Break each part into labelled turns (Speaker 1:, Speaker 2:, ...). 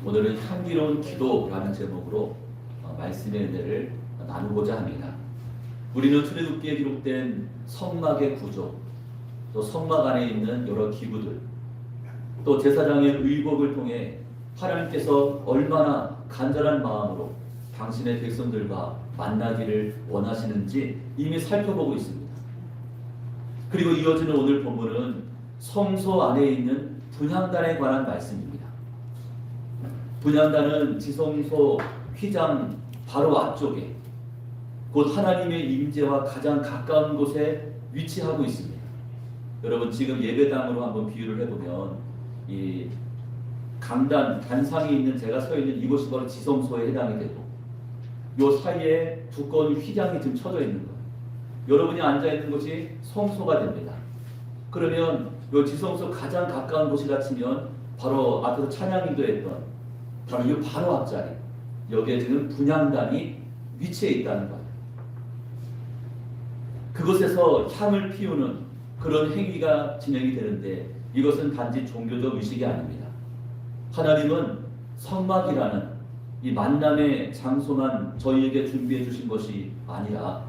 Speaker 1: 오늘은 향기로운 기도라는 제목으로 말씀의 은혜를 나누고자 합니다. 우리는 출애굽기에 기록된 성막의 구조, 또 성막 안에 있는 여러 기구들, 또 제사장의 의복을 통해 하나님께서 얼마나 간절한 마음으로 당신의 백성들과 만나기를 원하시는지 이미 살펴보고 있습니다. 그리고 이어지는 오늘 본문은 성소 안에 있는 분향단에 관한 말씀입니다. 분향단은 지성소 휘장 바로 앞쪽에 곧 하나님의 임재와 가장 가까운 곳에 위치하고 있습니다. 여러분, 지금 예배당으로 한번 비유를 해보면 이 강단, 단상이 있는 제가 서 있는 이곳이 바로 지성소에 해당이 되고 요 사이에 두꺼운 휘장이 지금 쳐져 있는 거예요. 여러분이 앉아 있는 곳이 성소가 됩니다. 그러면 요 지성소 가장 가까운 곳이라 치면 바로 앞에서 찬양인도 했던 바로 이 바로 앞자리, 여기에 지금 분향단이 위치해 있다는 거예요. 그곳에서 향을 피우는 그런 행위가 진행이 되는데 이것은 단지 종교적 의식이 아닙니다. 하나님은 성막이라는 이 만남의 장소만 저희에게 준비해 주신 것이 아니라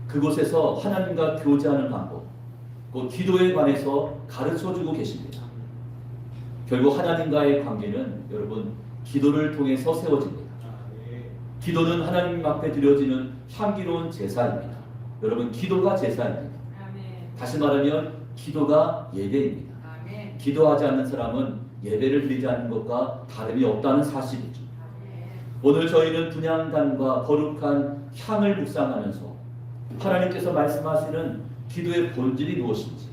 Speaker 1: 그곳에서 하나님과 교제하는 방법, 그 기도에 관해서 가르쳐 주고 계십니다. 결국 하나님과의 관계는 여러분 기도를 통해서 세워집니다. 기도는 하나님 앞에 드려지는 향기로운 제사입니다. 여러분, 기도가 제사입니다. 다시 말하면 기도가 예배입니다. 기도하지 않는 사람은 예배를 드리지 않는 것과 다름이 없다는 사실이죠. 오늘 저희는 분향단과 거룩한 향을 묵상하면서 하나님께서 말씀하시는 기도의 본질이 무엇인지,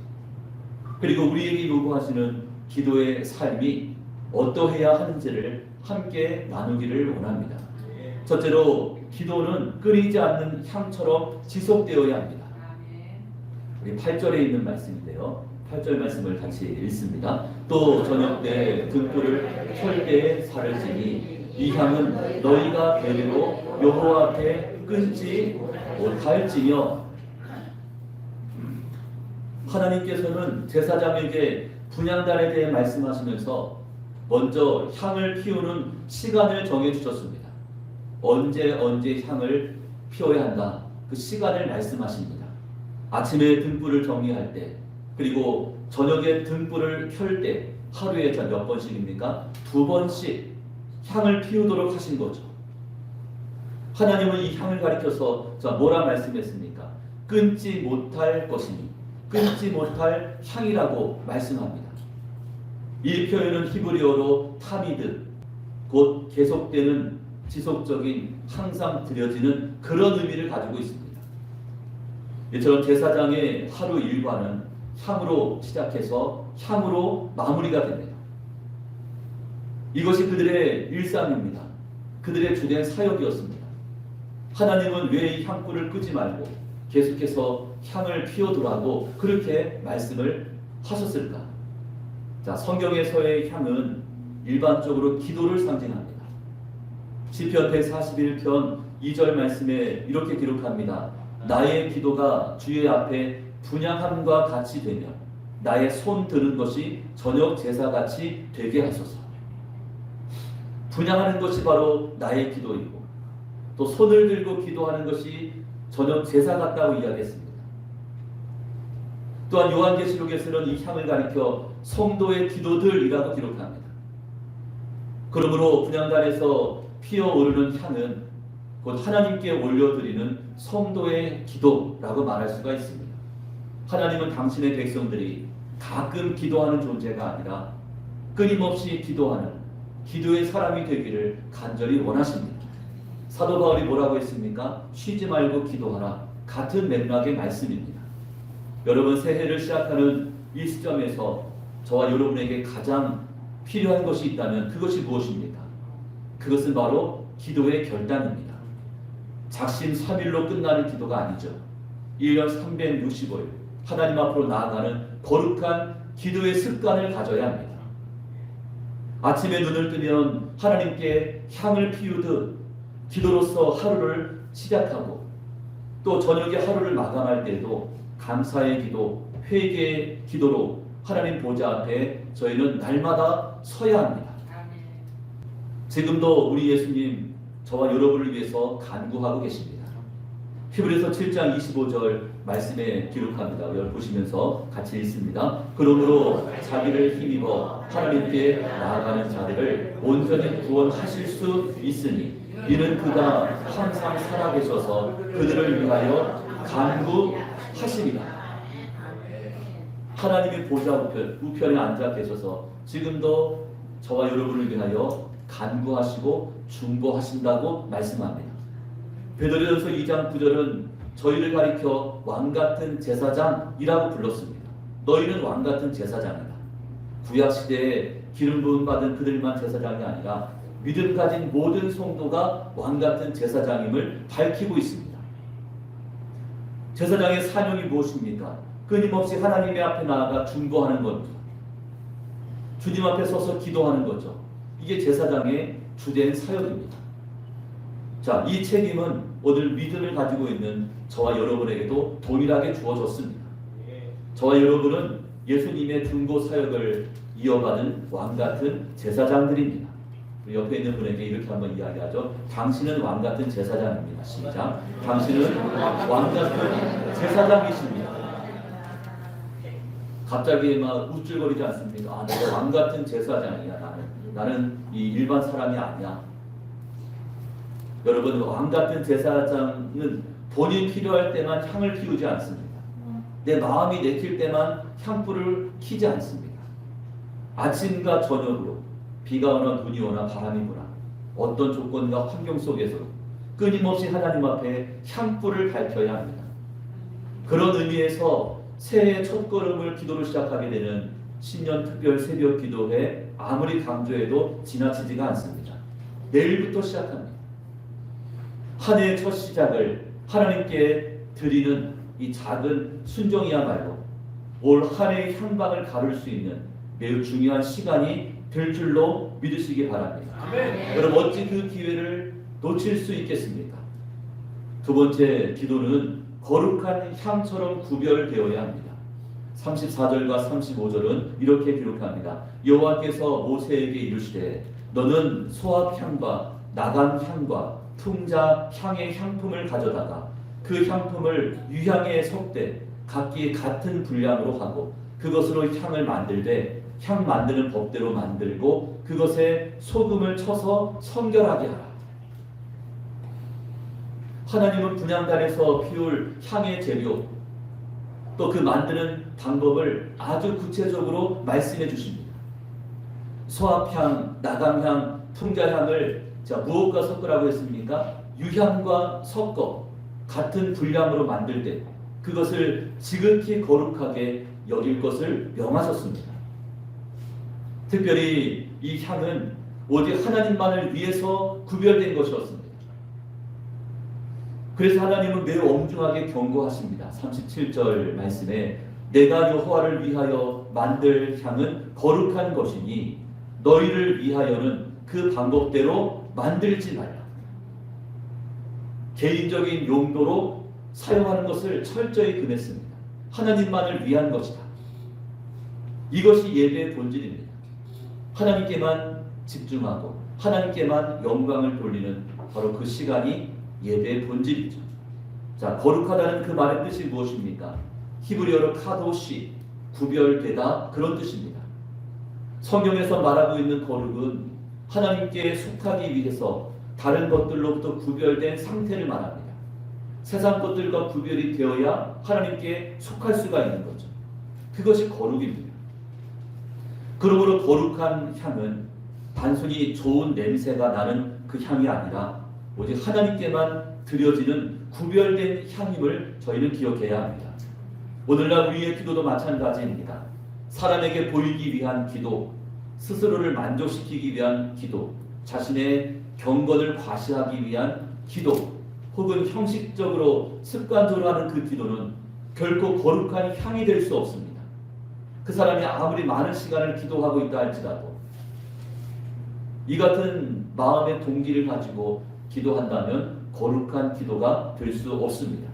Speaker 1: 그리고 우리에게 요구하시는 기도의 삶이 어떠해야 하는지를 함께 나누기를 원합니다. 첫째로, 기도는 끊이지 않는 향처럼 지속되어야 합니다. 우리 8절에 있는 말씀인데요. 8절 말씀을 같이 읽습니다. 또 저녁 때 등불을 켤 때에 살을 지니 이 향은 너희가 배로 여호와 앞에 끊지 못할지며. 하나님께서는 제사장에게 분향단에 대해 말씀하시면서 먼저 향을 피우는 시간을 정해 주셨습니다. 언제 향을 피워야 한다, 그 시간을 말씀하십니다. 아침에 등불을 정리할 때, 그리고 저녁에 등불을 켤 때 하루에 몇 번씩입니까? 2번씩 향을 피우도록 하신 거죠. 하나님은 이 향을 가리켜서 뭐라 말씀했습니까? 끊지 못할 것이니, 끊지 못할 향이라고 말씀합니다. 이 표현은 히브리어로 타미드, 곧 계속되는 지속적인 항상 드려지는 그런 의미를 가지고 있습니다. 이처럼 제사장의 하루 일과는 향으로 시작해서 향으로 마무리가 됩니다. 이것이 그들의 일상입니다. 그들의 주된 사역이었습니다. 하나님은 왜 이 향불을 끄지 말고 계속해서 향을 피워두라고 그렇게 말씀을 하셨을까? 자, 성경에서의 향은 일반적으로 기도를 상징합니다. 시편 141편 2절 말씀에 이렇게 기록합니다. 나의 기도가 주의 앞에 분향함과 같이 되며 나의 손 드는 것이 저녁 제사같이 되게 하소서. 분향하는 것이 바로 나의 기도이고 또 손을 들고 기도하는 것이 저녁 제사 같다고 이야기했습니다. 또한 요한계시록에서는 이 향을 가리켜 성도의 기도들이라고 기록합니다. 그러므로 분향단에서 피어오르는 향은 곧 하나님께 올려드리는 성도의 기도라고 말할 수가 있습니다. 하나님은 당신의 백성들이 가끔 기도하는 존재가 아니라 끊임없이 기도하는 기도의 사람이 되기를 간절히 원하십니다. 사도 바울이 뭐라고 했습니까? 쉬지 말고 기도하라. 같은 맥락의 말씀입니다. 여러분, 새해를 시작하는 이 시점에서 저와 여러분에게 가장 필요한 것이 있다면 그것이 무엇입니까? 그것은 바로 기도의 결단입니다. 작심삼일로 끝나는 기도가 아니죠. 1년 365일 하나님 앞으로 나아가는 거룩한 기도의 습관을 가져야 합니다. 아침에 눈을 뜨면 하나님께 향을 피우듯 기도로서 하루를 시작하고, 또 저녁에 하루를 마감할 때도 감사의 기도, 회개의 기도로 하나님 보좌 앞에 저희는 날마다 서야 합니다. 지금도 우리 예수님 저와 여러분을 위해서 간구하고 계십니다. 히브리서 7장 25절 말씀에 기록합니다. 우리 보시면서 같이 읽습니다. 그러므로 자기를 힘입어 하나님께 나아가는 자들을 온전히 구원하실 수 있으니 이는 그가 항상 살아계셔서 그들을 위하여 간구하시리라. 하나님의 보좌 우편에 앉아 계셔서 지금도 저와 여러분을 위하여 간구하시고 중보하신다고 말씀합니다. 베드로전서 2장 9절은 저희를 가리켜 왕같은 제사장이라고 불렀습니다. 너희는 왕같은 제사장이다. 구약시대에 기름 부음 받은 그들만 제사장이 아니라 믿음 가진 모든 성도가 왕같은 제사장임을 밝히고 있습니다. 제사장의 사명이 무엇입니까? 끊임없이 하나님의 앞에 나아가 중보하는 겁니다. 주님 앞에 서서 기도하는 거죠. 이게 제사장의 주된 사역입니다. 자, 이 책임은 오늘 믿음을 가지고 있는 저와 여러분에게도 동일하게 주어졌습니다. 저와 여러분은 예수님의 중보 사역을 이어가는 왕같은 제사장들입니다. 옆에 있는 분에게 이렇게 한번 이야기하죠. 당신은 왕같은 제사장입니다. 시작. 당신은 왕같은 제사장이십니다. 갑자기 막 우쭐거리지 않습니까? 아, 내가 왕같은 제사장이야. 나는 이 일반 사람이 아니야. 여러분, 왕같은 제사장은 본인 필요할 때만 향을 피우지 않습니다. 내 마음이 내킬 때만 향불을 켜지 않습니다. 아침과 저녁으로 비가 오나 눈이 오나 바람이 부나 어떤 조건과 환경 속에서도 끊임없이 하나님 앞에 향불을 밝혀야 합니다. 그런 의미에서 새해의 첫걸음을 기도로 시작하게 되는 신년 특별 새벽 기도회 아무리 강조해도 지나치지가 않습니다. 내일부터 시작합니다. 한 해의 첫 시작을 하나님께 드리는 이 작은 순종이야말로 올 한 해의 향방을 가를 수 있는 매우 중요한 시간이 될 줄로 믿으시기 바랍니다. 아멘. 여러분, 어찌 그 기회를 놓칠 수 있겠습니까? 두 번째 기도는 거룩한 향처럼 구별되어야 합니다. 34절과 35절은 이렇게 기록합니다. 여호와께서 모세에게 이르시되 너는 소합향과 나감향과 풍자 향의 향품을 가져다가 그 향품을 유향에 섞되 각기 같은 분량으로 하고 그것으로 향을 만들되 향 만드는 법대로 만들고 그것에 소금을 쳐서 성결하게 하라. 하나님은 분향단에서 피울 향의 재료 또 그 만드는 방법을 아주 구체적으로 말씀해 주십니다. 소합향, 나감향, 풍자향을 무엇과 섞으라고 했습니까? 유향과 섞어 같은 분량으로 만들 때 그것을 지극히 거룩하게 여길 것을 명하셨습니다. 특별히 이 향은 오직 하나님만을 위해서 구별된 것이었습니다. 그래서 하나님은 매우 엄중하게 경고하십니다. 37절 말씀에 내가 여호와를 위하여 만들 향은 거룩한 것이니 너희를 위하여는 그 방법대로 만들지 말라. 개인적인 용도로 사용하는 것을 철저히 금했습니다. 하나님만을 위한 것이다. 이것이 예배의 본질입니다. 하나님께만 집중하고 하나님께만 영광을 돌리는 바로 그 시간이 예배의 본질이죠. 자, 거룩하다는 그 말의 뜻이 무엇입니까? 히브리어로 카도시, 구별되다, 그런 뜻입니다. 성경에서 말하고 있는 거룩은 하나님께 속하기 위해서 다른 것들로부터 구별된 상태를 말합니다. 세상 것들과 구별이 되어야 하나님께 속할 수가 있는 거죠. 그것이 거룩입니다. 그러므로 거룩한 향은 단순히 좋은 냄새가 나는 그 향이 아니라 오직 하나님께만 드려지는 구별된 향임을 저희는 기억해야 합니다. 오늘날 우리의 기도도 마찬가지입니다. 사람에게 보이기 위한 기도, 스스로를 만족시키기 위한 기도, 자신의 경건을 과시하기 위한 기도, 혹은 형식적으로 습관적으로 하는 그 기도는 결코 거룩한 향이 될 수 없습니다. 그 사람이 아무리 많은 시간을 기도하고 있다 할지라도 이 같은 마음의 동기를 가지고 기도한다면 거룩한 기도가 될 수 없습니다.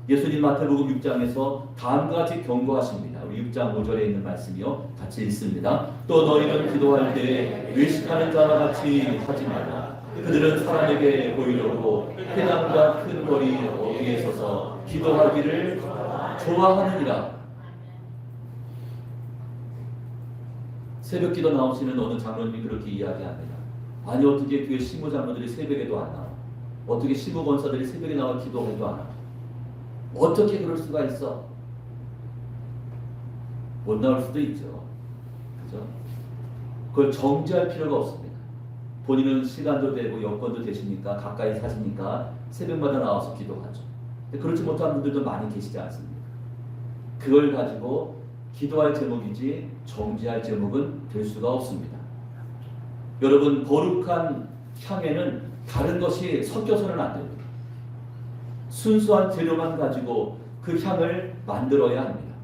Speaker 1: 예수님 마태복음 6장에서 다음과 같이 경고하십니다. 우리 6장 5절에 있는 말씀이요. 같이 읽습니다. 또 너희는 기도할 때 외식하는 자와 같이 하지 말라. 그들은 사람에게 보이려고 회당과 큰 거리 어귀에 서서 기도하기를 좋아하느니라. 새벽 기도 나오시는 어느 장로님이 그렇게 이야기합니다. 아니 어떻게 교회 신부 장로들이 새벽에도 안 나와? 어떻게 신부 권사들이 새벽에 나와 기도해도 안 하고? 어떻게 그럴 수가 있어? 못 나올 수도 있죠. 그죠? 그걸 정지할 필요가 없습니다. 본인은 시간도 되고 여건도 되시니까 가까이 사시니까 새벽마다 나와서 기도하죠. 근데 그렇지 못한 분들도 많이 계시지 않습니까? 그걸 가지고 기도할 제목이지 정지할 제목은 될 수가 없습니다. 여러분, 거룩한 향에는 다른 것이 섞여서는 안 됩니다. 순수한 재료만 가지고 그 향을 만들어야 합니다.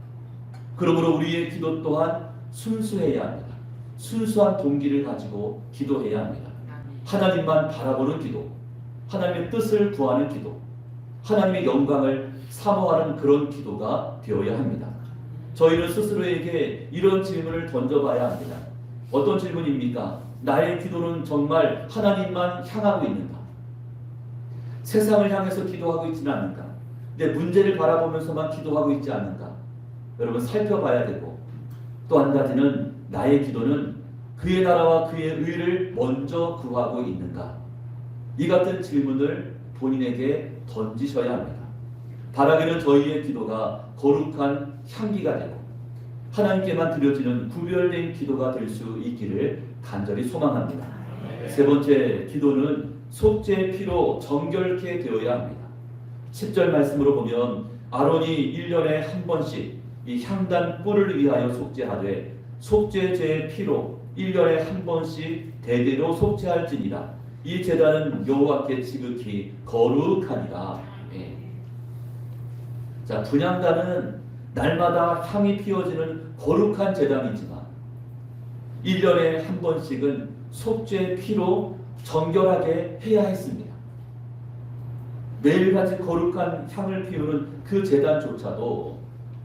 Speaker 1: 그러므로 우리의 기도 또한 순수해야 합니다. 순수한 동기를 가지고 기도해야 합니다. 하나님만 바라보는 기도, 하나님의 뜻을 구하는 기도, 하나님의 영광을 사모하는 그런 기도가 되어야 합니다. 저희는 스스로에게 이런 질문을 던져봐야 합니다. 어떤 질문입니까? 나의 기도는 정말 하나님만 향하고 있는가? 세상을 향해서 기도하고 있지는 않는가? 내 문제를 바라보면서만 기도하고 있지 않는가? 여러분 살펴봐야 되고, 또 한 가지는 나의 기도는 그의 나라와 그의 의를 먼저 구하고 있는가? 이 같은 질문을 본인에게 던지셔야 합니다. 바라기는 저희의 기도가 거룩한 향기가 되고 하나님께만 드려지는 구별된 기도가 될 수 있기를 간절히 소망합니다. 세 번째, 기도는 속죄의 피로 정결케 되어야 합니다. 10절 말씀으로 보면 아론이 1년에 한 번씩 이 향단 뿔을 위하여 속죄하되 속죄제의 피로 1년에 한 번씩 대대로 속죄할지니라. 이 제단은 여호와께 지극히 거룩하니라. 자, 분향단은 날마다 향이 피어지는 거룩한 제단이지만 1년에 한 번씩은 속죄의 피로 정결하게 해야 했습니다. 매일같이 거룩한 향을 피우는 그 제단조차도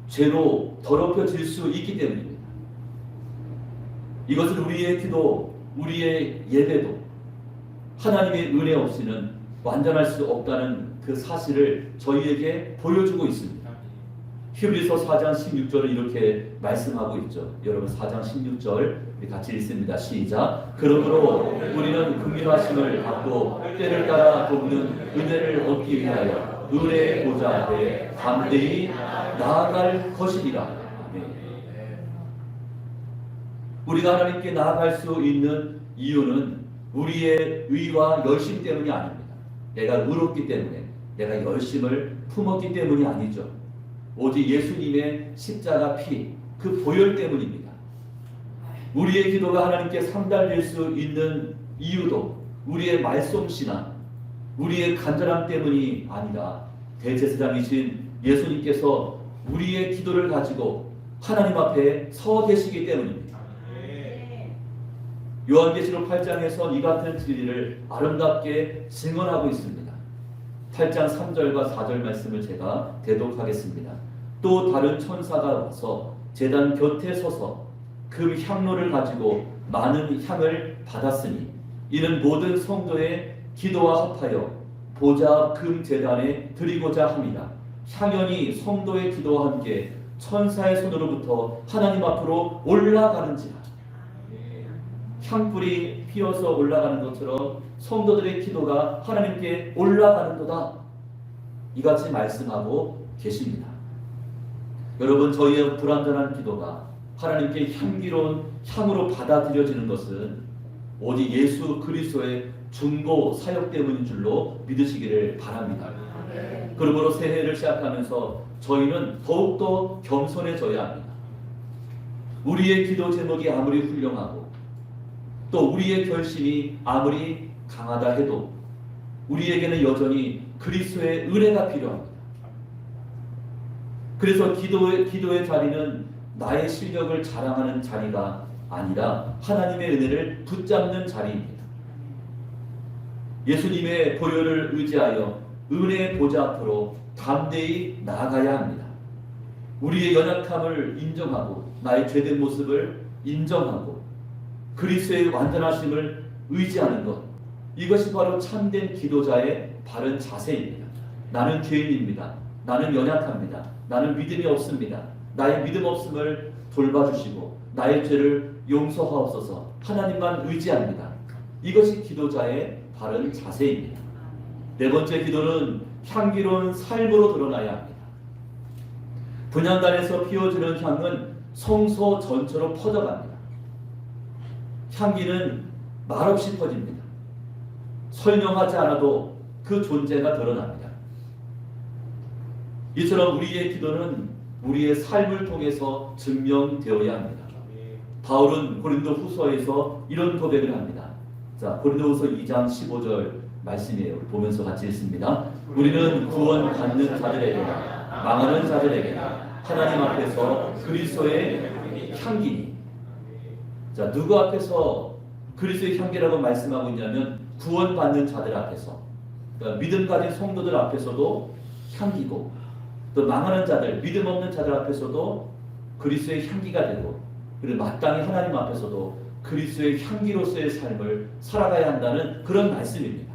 Speaker 1: 죄로 더럽혀질 수 있기 때문입니다. 이것은 우리의 기도, 우리의 예배도 하나님의 은혜 없이는 완전할 수 없다는 그 사실을 저희에게 보여주고 있습니다. 히브리서 4장 16절을 이렇게 말씀하고 있죠. 여러분 4장 16절 우리 같이 읽습니다. 시작. 그러므로 우리는 긍휼하심을 받고 때를 따라 돕는 은혜를 얻기 위하여 은혜의 보좌 앞에 담대히 나아갈 것이니라. 우리가 하나님께 나아갈 수 있는 이유는 우리의 의와 열심 때문이 아닙니다. 내가 의롭기 때문에, 내가 열심을 품었기 때문이 아니죠. 오직 예수님의 십자가 피, 그 보혈 때문입니다. 우리의 기도가 하나님께 상달될 수 있는 이유도 우리의 말솜씨나 우리의 간절함 때문이 아니라 대제사장이신 예수님께서 우리의 기도를 가지고 하나님 앞에 서 계시기 때문입니다. 요한계시록 8장에서 이 같은 진리를 아름답게 증언하고 있습니다. 8장 3절과 4절 말씀을 제가 대독하겠습니다. 또 다른 천사가 와서 제단 곁에 서서 금 향로를 가지고 많은 향을 받았으니 이는 모든 성도의 기도와 합하여 보좌 금 제단에 드리고자 합니다. 향연이 성도의 기도와 함께 천사의 손으로부터 하나님 앞으로 올라가는지라. 향불이 피어서 올라가는 것처럼 성도들의 기도가 하나님께 올라가는도다. 이같이 말씀하고 계십니다. 여러분, 저희의 불완전한 기도가 하나님께 향기로운 향으로 받아들여지는 것은 오직 예수 그리스도의 중보 사역 때문인 줄로 믿으시기를 바랍니다. 그러므로 새해를 시작하면서 저희는 더욱더 겸손해져야 합니다. 우리의 기도 제목이 아무리 훌륭하고 또 우리의 결심이 아무리 강하다 해도 우리에게는 여전히 그리스도의 은혜가 필요합니다. 그래서 기도의 자리는 나의 실력을 자랑하는 자리가 아니라 하나님의 은혜를 붙잡는 자리입니다. 예수님의 보혈을 의지하여 은혜의 보좌 앞으로 담대히 나아가야 합니다. 우리의 연약함을 인정하고 나의 죄된 모습을 인정하고 그리스도의 완전하심을 의지하는 것, 이것이 바로 참된 기도자의 바른 자세입니다. 나는 죄인입니다. 나는 연약합니다. 나는 믿음이 없습니다. 나의 믿음 없음을 돌봐주시고 나의 죄를 용서하옵소서. 하나님만 의지합니다. 이것이 기도자의 바른 자세입니다. 네 번째 기도는 향기로운 삶으로 드러나야 합니다. 분향단에서 피워지는 향은 성소 전체로 퍼져갑니다. 향기는 말없이 퍼집니다. 설명하지 않아도 그 존재가 드러납니다. 이처럼 우리의 기도는 우리의 삶을 통해서 증명되어야 합니다. 바울은 고린도 후서에서 이런 고백을 합니다. 자, 고린도 후서 2장 15절 말씀이에요. 보면서 같이 읽습니다. 우리는 구원 받는 자들에게 망하는 자들에게 하나님 앞에서 그리스도의 향기니. 자, 누구 앞에서 그리스도의 향기라고 말씀하고 있냐면 구원 받는 자들 앞에서, 그러니까 믿음 가진 성도들 앞에서도 향기고, 또 망하는 자들, 믿음 없는 자들 앞에서도 그리스도의 향기가 되고, 그리고 마땅히 하나님 앞에서도 그리스도의 향기로서의 삶을 살아가야 한다는 그런 말씀입니다.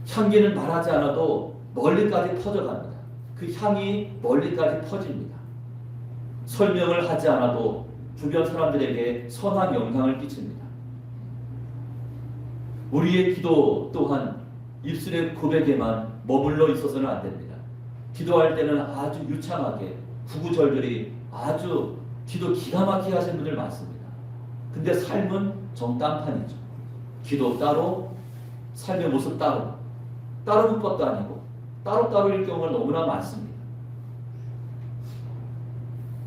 Speaker 1: 향기는 말하지 않아도 멀리까지 퍼져갑니다. 그 향이 멀리까지 퍼집니다. 설명을 하지 않아도 주변 사람들에게 선한 영향을 끼칩니다. 우리의 기도 또한 입술의 고백에만 머물러 있어서는 안 됩니다. 기도할 때는 아주 유창하게 구구절절히 아주 기도 기가 막히게 하시는 분들 많습니다. 근데 삶은 정딴판이죠. 기도 따로, 삶의 모습 따로, 따로 묻은 것도 아니고 따로따로일 경우가 너무나 많습니다.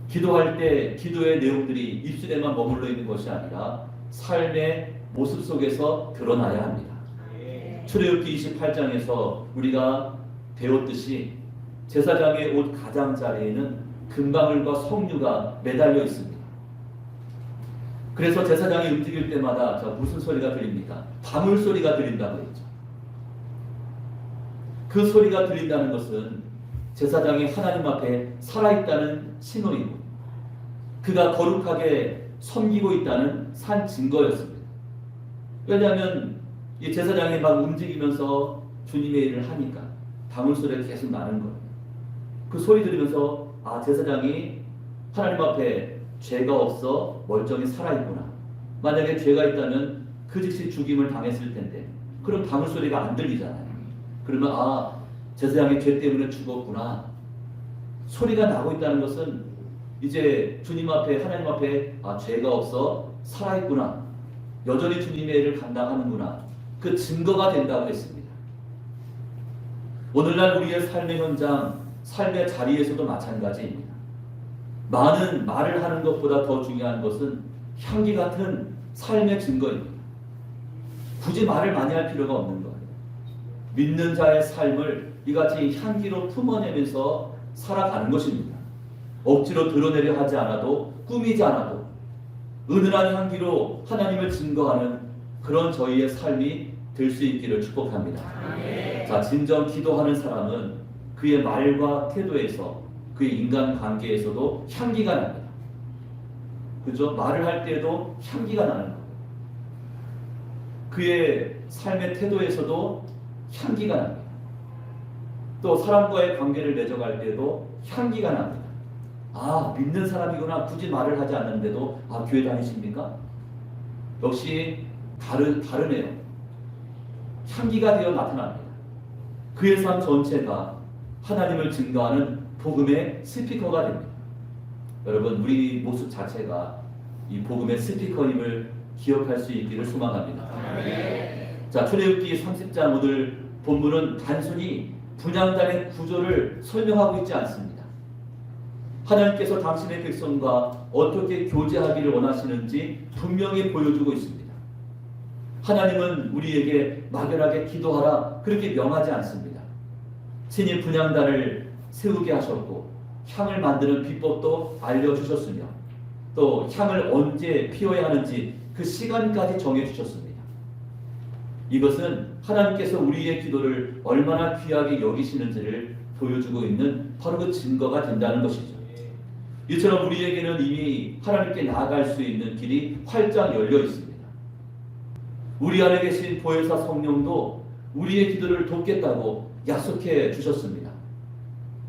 Speaker 1: 기도할 때 기도의 내용들이 입술에만 머물러 있는 것이 아니라 삶의 모습 속에서 드러나야 합니다. 출애굽기 28장에서 우리가 배웠듯이 제사장의 옷 가장자리에는 금방울과 석류가 매달려 있습니다. 그래서 제사장이 움직일 때마다 무슨 소리가 들립니까? 방울 소리가 들린다고 했죠. 그 소리가 들린다는 것은 제사장이 하나님 앞에 살아있다는 신호이고 그가 거룩하게 섬기고 있다는 산 증거였습니다. 왜냐하면 이 제사장이 막 움직이면서 주님의 일을 하니까 방울 소리가 계속 나는 거예요. 그 소리 들으면서 아, 제사장이 하나님 앞에 죄가 없어 멀쩡히 살아있구나. 만약에 죄가 있다면 그 즉시 죽임을 당했을 텐데 그럼 방울 소리가 안 들리잖아요. 그러면 아, 제사장이 죄 때문에 죽었구나. 소리가 나고 있다는 것은 이제 주님 앞에, 하나님 앞에 아, 죄가 없어 살아있구나. 여전히 주님의 일을 감당하는구나. 그 증거가 된다고 했습니다. 오늘날 우리의 삶의 현장, 삶의 자리에서도 마찬가지입니다. 많은 말을 하는 것보다 더 중요한 것은 향기 같은 삶의 증거입니다. 굳이 말을 많이 할 필요가 없는 거예요. 믿는 자의 삶을 이같이 향기로 품어내면서 살아가는 것입니다. 억지로 드러내려 하지 않아도, 꾸미지 않아도 은은한 향기로 하나님을 증거하는 그런 저희의 삶이 될 수 있기를 축복합니다. 자, 진정 기도하는 사람은 그의 말과 태도에서, 그의 인간관계에서도 향기가 납니다. 그죠? 말을 할 때에도 향기가 나는 거예요. 그의 삶의 태도에서도 향기가 납니다. 또 사람과의 관계를 맺어갈 때도 향기가 납니다. 아, 믿는 사람이구나. 굳이 말을 하지 않는데도 아, 교회 다니십니까? 역시 다르네요. 향기가 되어 나타납니다. 그의 삶 전체가 하나님을 증거하는 복음의 스피커가 됩니다. 여러분, 우리 모습 자체가 이 복음의 스피커임을 기억할 수 있기를 소망합니다. 자, 출애굽기 30장 오늘 본문은 단순히 분향단의 구조를 설명하고 있지 않습니다. 하나님께서 당신의 백성과 어떻게 교제하기를 원하시는지 분명히 보여주고 있습니다. 하나님은 우리에게 막연하게 기도하라 그렇게 명하지 않습니다. 친히 분향단을 세우게 하셨고 향을 만드는 비법도 알려주셨으며 또 향을 언제 피워야 하는지 그 시간까지 정해주셨습니다. 이것은 하나님께서 우리의 기도를 얼마나 귀하게 여기시는지를 보여주고 있는 바로 그 증거가 된다는 것이죠. 이처럼 우리에게는 이미 하나님께 나아갈 수 있는 길이 활짝 열려 있습니다. 우리 안에 계신 보혜사 성령도 우리의 기도를 돕겠다고 약속해 주셨습니다.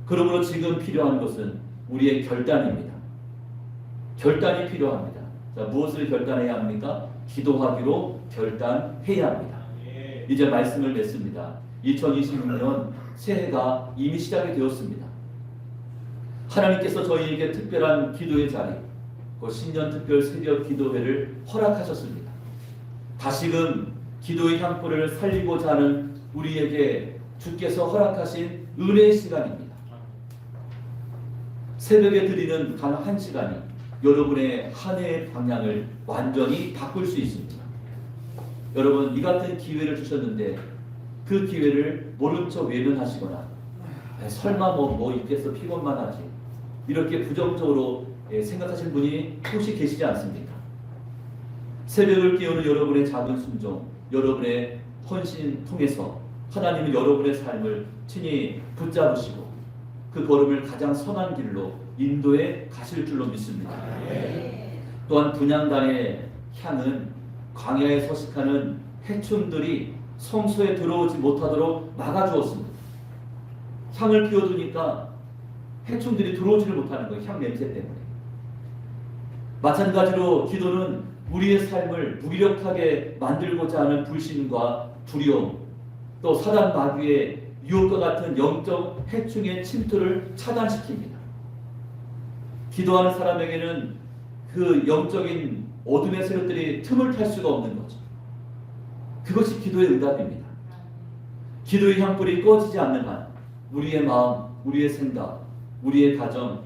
Speaker 1: 그러므로 지금 필요한 것은 우리의 결단입니다. 결단이 필요합니다. 자, 무엇을 결단해야 합니까? 기도하기로 결단해야 합니다. 이제 말씀을 맺습니다. 2026년 새해가 이미 시작이 되었습니다. 하나님께서 저희에게 특별한 기도의 자리, 그 신년 특별 새벽 기도회를 허락하셨습니다. 다시금 기도의 향불을 살리고자 하는 우리에게 주께서 허락하신 은혜의 시간입니다. 새벽에 드리는 단 한 시간이 여러분의 한 해의 방향을 완전히 바꿀 수 있습니다. 여러분, 이 같은 기회를 주셨는데 그 기회를 모른 척 외면하시거나 설마 뭐 있겠어, 피곤만 하지, 이렇게 부정적으로 생각하시는 분이 혹시 계시지 않습니까? 새벽을 깨우는 여러분의 작은 순종, 여러분의 헌신 통해서 하나님은 여러분의 삶을 친히 붙잡으시고 그 걸음을 가장 선한 길로 인도해 가실 줄로 믿습니다. 또한 분향단의 향은 광야에 서식하는 해충들이 성소에 들어오지 못하도록 막아주었습니다. 향을 피워두니까 해충들이 들어오지를 못하는 거예요. 향 냄새 때문에. 마찬가지로 기도는 우리의 삶을 무기력하게 만들고자 하는 불신과 두려움, 또 사단 마귀의 유혹과 같은 영적 해충의 침투를 차단시킵니다. 기도하는 사람에게는 그 영적인 어둠의 세력들이 틈을 탈 수가 없는 거죠. 그것이 기도의 응답입니다. 기도의 향불이 꺼지지 않는 한 우리의 마음, 우리의 생각, 우리의 가정,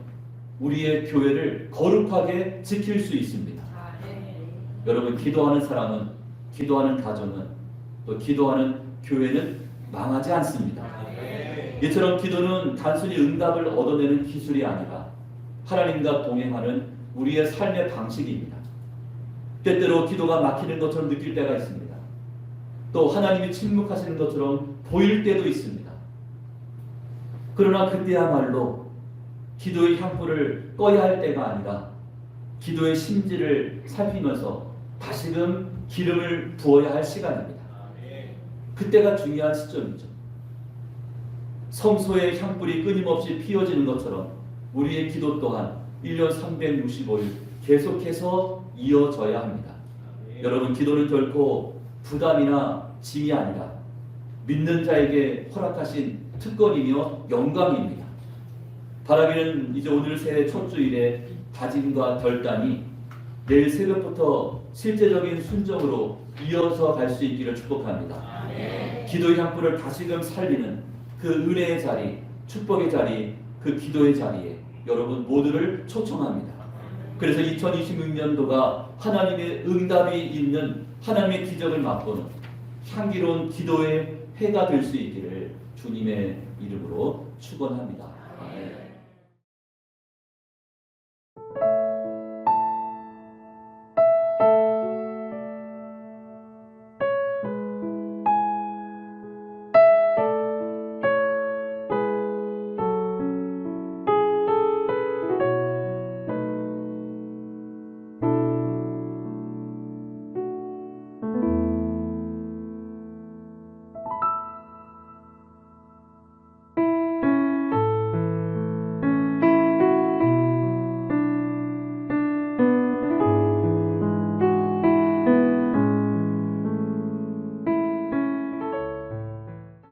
Speaker 1: 우리의 교회를 거룩하게 지킬 수 있습니다. 여러분, 기도하는 사람은, 기도하는 가정은, 또 기도하는 교회는 망하지 않습니다. 이처럼 기도는 단순히 응답을 얻어내는 기술이 아니라 하나님과 동행하는 우리의 삶의 방식입니다. 때때로 기도가 막히는 것처럼 느낄 때가 있습니다. 또 하나님이 침묵하시는 것처럼 보일 때도 있습니다. 그러나 그때야말로 기도의 향불을 꺼야 할 때가 아니라 기도의 심지를 살피면서 다시금 기름을 부어야 할 시간입니다. 그때가 중요한 시점이죠. 성소의 향불이 끊임없이 피어지는 것처럼 우리의 기도 또한 1년 365일 계속해서 이어져야 합니다. 여러분, 기도는 결코 부담이나 짐이 아니라 믿는 자에게 허락하신 특권이며 영광입니다. 바라기는 이제 오늘 새해 첫 주일에 다짐과 결단이 내일 새벽부터 실제적인 순종으로 이어서 갈 수 있기를 축복합니다. 기도의 향불을 다시금 살리는 그 은혜의 자리, 축복의 자리, 그 기도의 자리에 여러분 모두를 초청합니다. 그래서 2026년도가 하나님의 응답이 있는 하나님의 기적을 맛보는 향기로운 기도의 해가 될 수 있기를 주님의 이름으로 축원합니다.